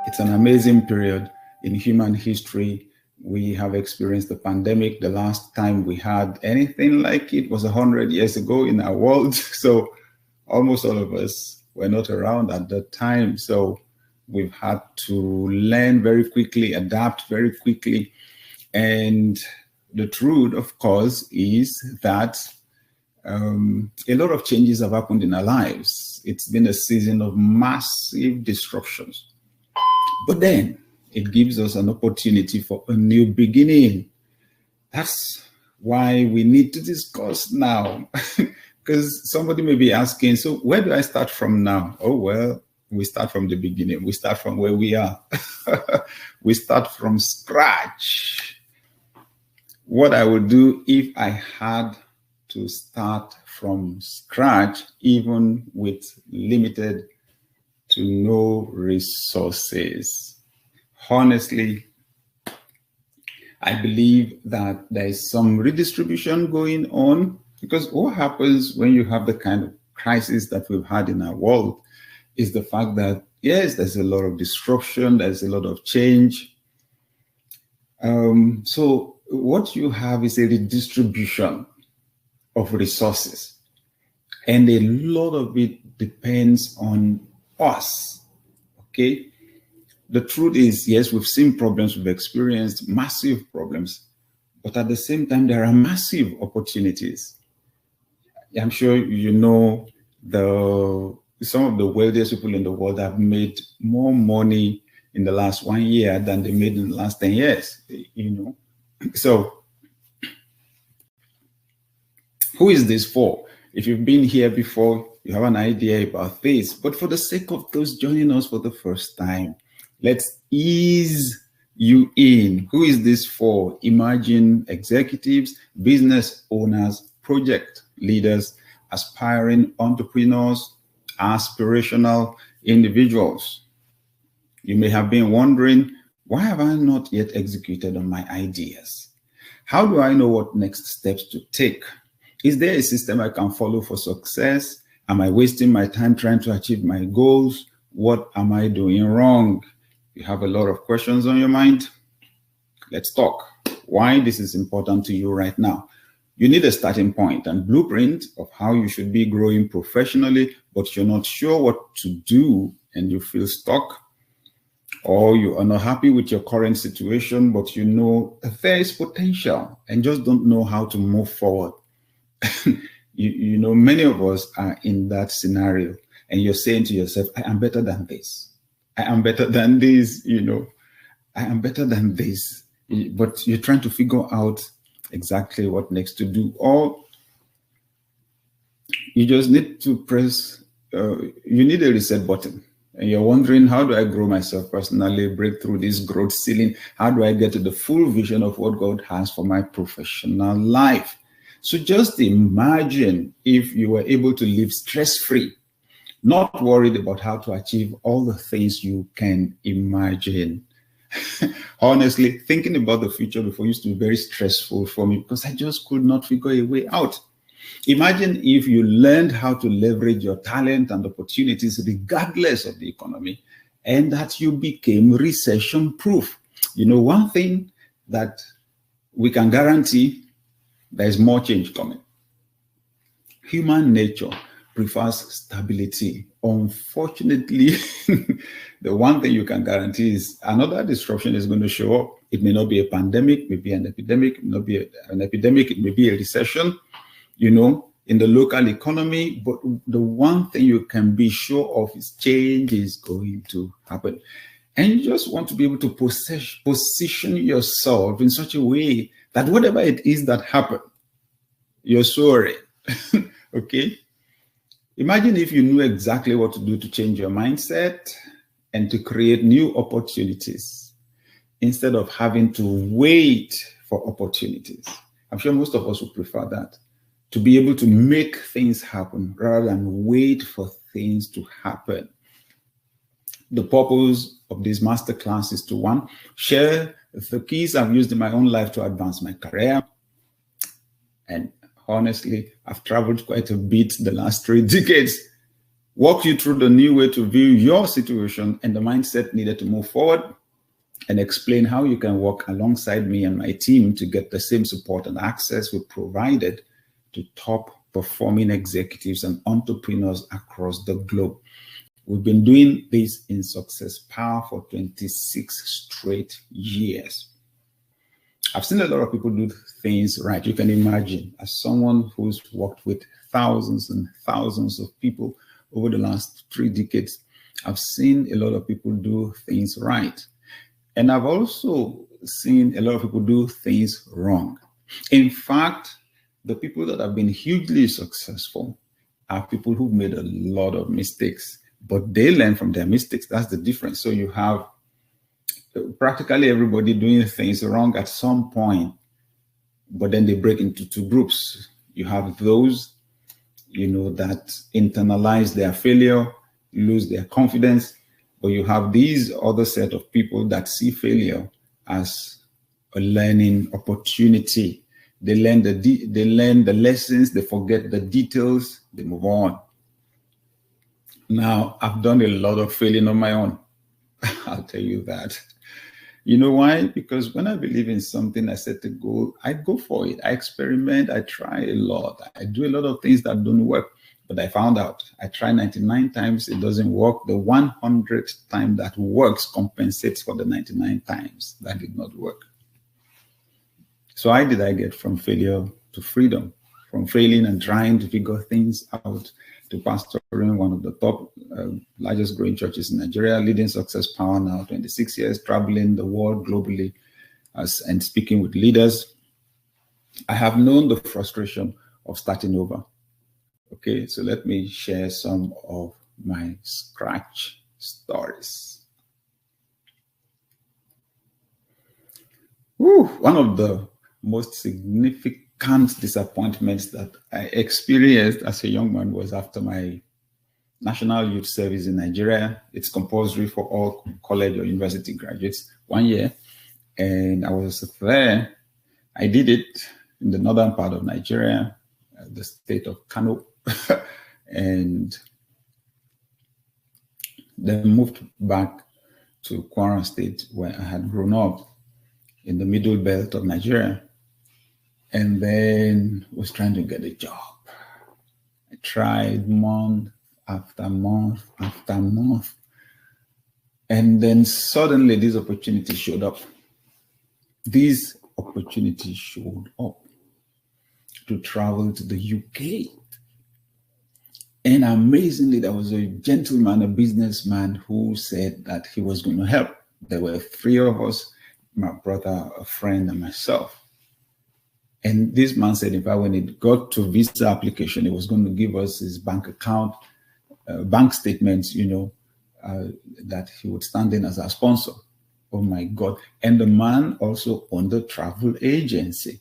It's an amazing period in human history. We have experienced the pandemic. The last time we had anything like it was 100 years ago in our world. So almost all of us were not around at that time. So we've had to learn very quickly, adapt very quickly. And the truth, of course, is that a lot of changes have happened in our lives. It's been a season of massive disruptions. But then it gives us an opportunity for a new beginning. That's why we need to discuss now. Because somebody may be asking, so where do I start from now? Oh, well, we start from the beginning. We start from where we are. We start from scratch. What I would do if I had to start from scratch, even with limited to no resources. Honestly, I believe that there is some redistribution going on, because what happens when you have the kind of crisis that we've had in our world is the fact that, yes, there's a lot of disruption, there's a lot of change. So what you have is a redistribution of resources, and a lot of it depends on us, okay? The truth is, yes, we've seen problems, we've experienced massive problems, but at the same time, there are massive opportunities. I'm sure you know some of the wealthiest people in the world have made more money in the last 1 year than they made in the last 10 years, you know? So who is this for? If you've been here before, you have an idea about this. But for the sake of those joining us for the first time, let's ease you in. Who is this for? Imagine executives, business owners, project leaders, aspiring entrepreneurs, aspirational individuals. You may have been wondering, why have I not yet executed on my ideas? How do I know what next steps to take? Is there a system I can follow for success? Am I wasting my time trying to achieve my goals? What am I doing wrong? You have a lot of questions on your mind. Let's talk. Why this is important to you right now. You need a starting point and blueprint of how you should be growing professionally, but you're not sure what to do and you feel stuck, or you are not happy with your current situation, but you know there is potential and just don't know how to move forward. You know, many of us are in that scenario, and you're saying to yourself, I am better than this. I am better than this, you know, I am better than this. But you're trying to figure out exactly what next to do, or you just need to press, you need a reset button. And you're wondering, how do I grow myself personally, break through this growth ceiling? How do I get to the full vision of what God has for my professional life? So just imagine if you were able to live stress-free, not worried about how to achieve all the things you can imagine. Honestly, thinking about the future before used to be very stressful for me because I just could not figure a way out. Imagine if you learned how to leverage your talent and opportunities regardless of the economy, and that you became recession-proof. You know, one thing that we can guarantee, there's more change coming. Human nature prefers stability. Unfortunately, the one thing you can guarantee is another disruption is going to show up. It may not be a pandemic, maybe an epidemic, it may not be an epidemic, it may be a recession, you know, in the local economy. But the one thing you can be sure of is change is going to happen. And you just want to be able to position yourself in such a way that whatever it is that happened, you're sorry. Okay? Imagine if you knew exactly what to do to change your mindset and to create new opportunities instead of having to wait for opportunities. I'm sure most of us would prefer that, to be able to make things happen rather than wait for things to happen. The purpose of this masterclass is to, one, share the keys I've used in my own life to advance my career. And honestly, I've traveled quite a bit the last 3 decades. walk you through the new way to view your situation and the mindset needed to move forward, and explain how you can work alongside me and my team to get the same support and access we provided to top performing executives and entrepreneurs across the globe. We've been doing this in Success Power for 26 straight years. I've seen a lot of people do things right. You can imagine, as someone who's worked with thousands and thousands of people over the last 3 decades, I've seen a lot of people do things right. And I've also seen a lot of people do things wrong. In fact, the people that have been hugely successful are people who've made a lot of mistakes, but they learn from their mistakes. That's the difference. So you have practically everybody doing things wrong at some point, but then they break into 2 groups. You have those, that internalize their failure, lose their confidence, but you have these other set of people that see failure as a learning opportunity. They learn the lessons, they forget the details, they move on. Now, I've done a lot of failing on my own. I'll tell you that. You know why? Because when I believe in something, I set a goal, I go for it. I experiment, I try a lot. I do a lot of things that don't work. But I found out I try 99 times, it doesn't work. The 100th time that works compensates for the 99 times that did not work. So how did I get from failure to freedom? From failing and trying to figure things out to pastoring one of the top largest growing churches in Nigeria, leading Success Power now 26 years, traveling the world globally and speaking with leaders. I have known the frustration of starting over. Okay, so let me share some of my scratch stories. One of the most significant disappointments that I experienced as a young man was after my National Youth Service in Nigeria. It's compulsory for all college or university graduates, 1 year. And I was there. I did it in the northern part of Nigeria, the state of Kano. And then moved back to Kwara State, where I had grown up in the middle belt of Nigeria, and then was trying to get a job. I tried month after month after month, and then suddenly this opportunity showed up. This opportunity showed up to travel to the UK. And amazingly, there was a gentleman, a businessman, who said that he was going to help. There were 3 of us, my brother, a friend, and myself. And this man said, in fact, when it got to visa application, he was going to give us his bank account, bank statements, that he would stand in as our sponsor. Oh my God. And the man also owned a travel agency.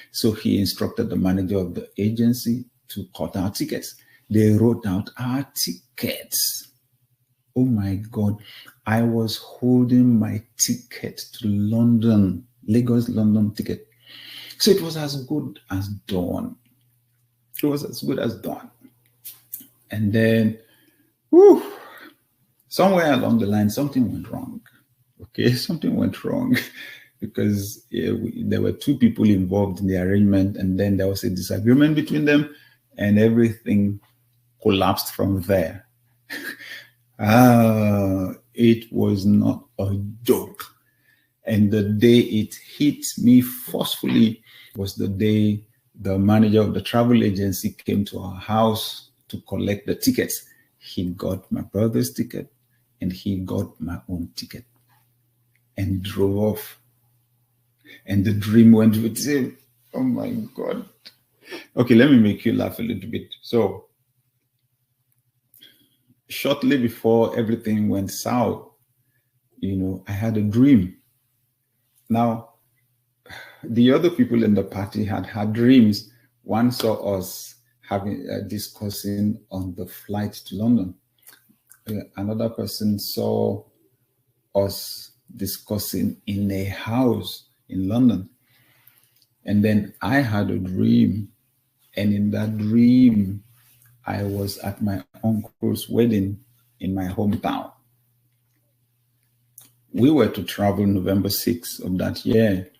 So he instructed the manager of the agency to cut our tickets. They wrote out our tickets. Oh my God. I was holding my ticket to London, Lagos, London ticket. So it was as good as done. It was as good as done. And then, somewhere along the line, something went wrong. Okay, something went wrong because there were 2 people involved in the arrangement, and then there was a disagreement between them, and everything collapsed from there. It was not a joke. And the day it hit me forcefully was the day the manager of the travel agency came to our house to collect the tickets. He got my brother's ticket and he got my own ticket and drove off. And the dream went with him. Oh my God. Okay, let me make you laugh a little bit. So, shortly before everything went south, I had a dream. Now, the other people in the party had dreams. One saw us discussing on the flight to London. Another person saw us discussing in a house in London. And then I had a dream. And in that dream, I was at my uncle's wedding in my hometown. We were to travel November 6th of that year.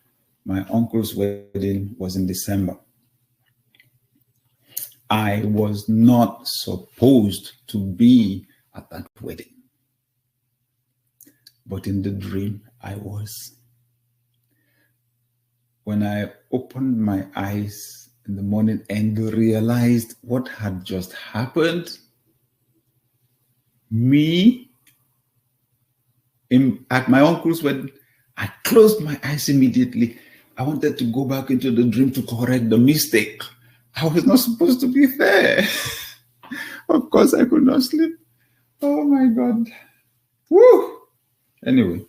My uncle's wedding was in December. I was not supposed to be at that wedding. But in the dream, I was. When I opened my eyes in the morning and realized what had just happened, at my uncle's wedding, I closed my eyes immediately. I wanted to go back into the dream to correct the mistake. I was not supposed to be there. Of course, I could not sleep. Oh my God. Woo! Anyway,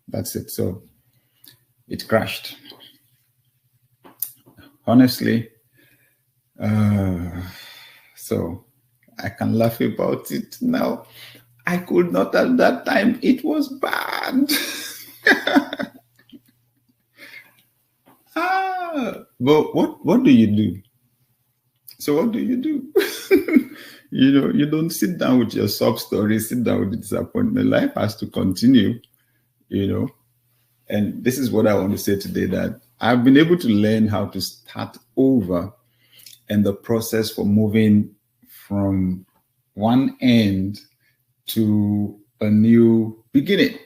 that's it. So it crashed. Honestly, so I can laugh about it now. I could not at that time. It was bad. But what do you do? So what do you do? You don't sit down with your sob story, sit down with the disappointment. Life has to continue, And this is what I want to say today, that I've been able to learn how to start over, and the process for moving from one end to a new beginning.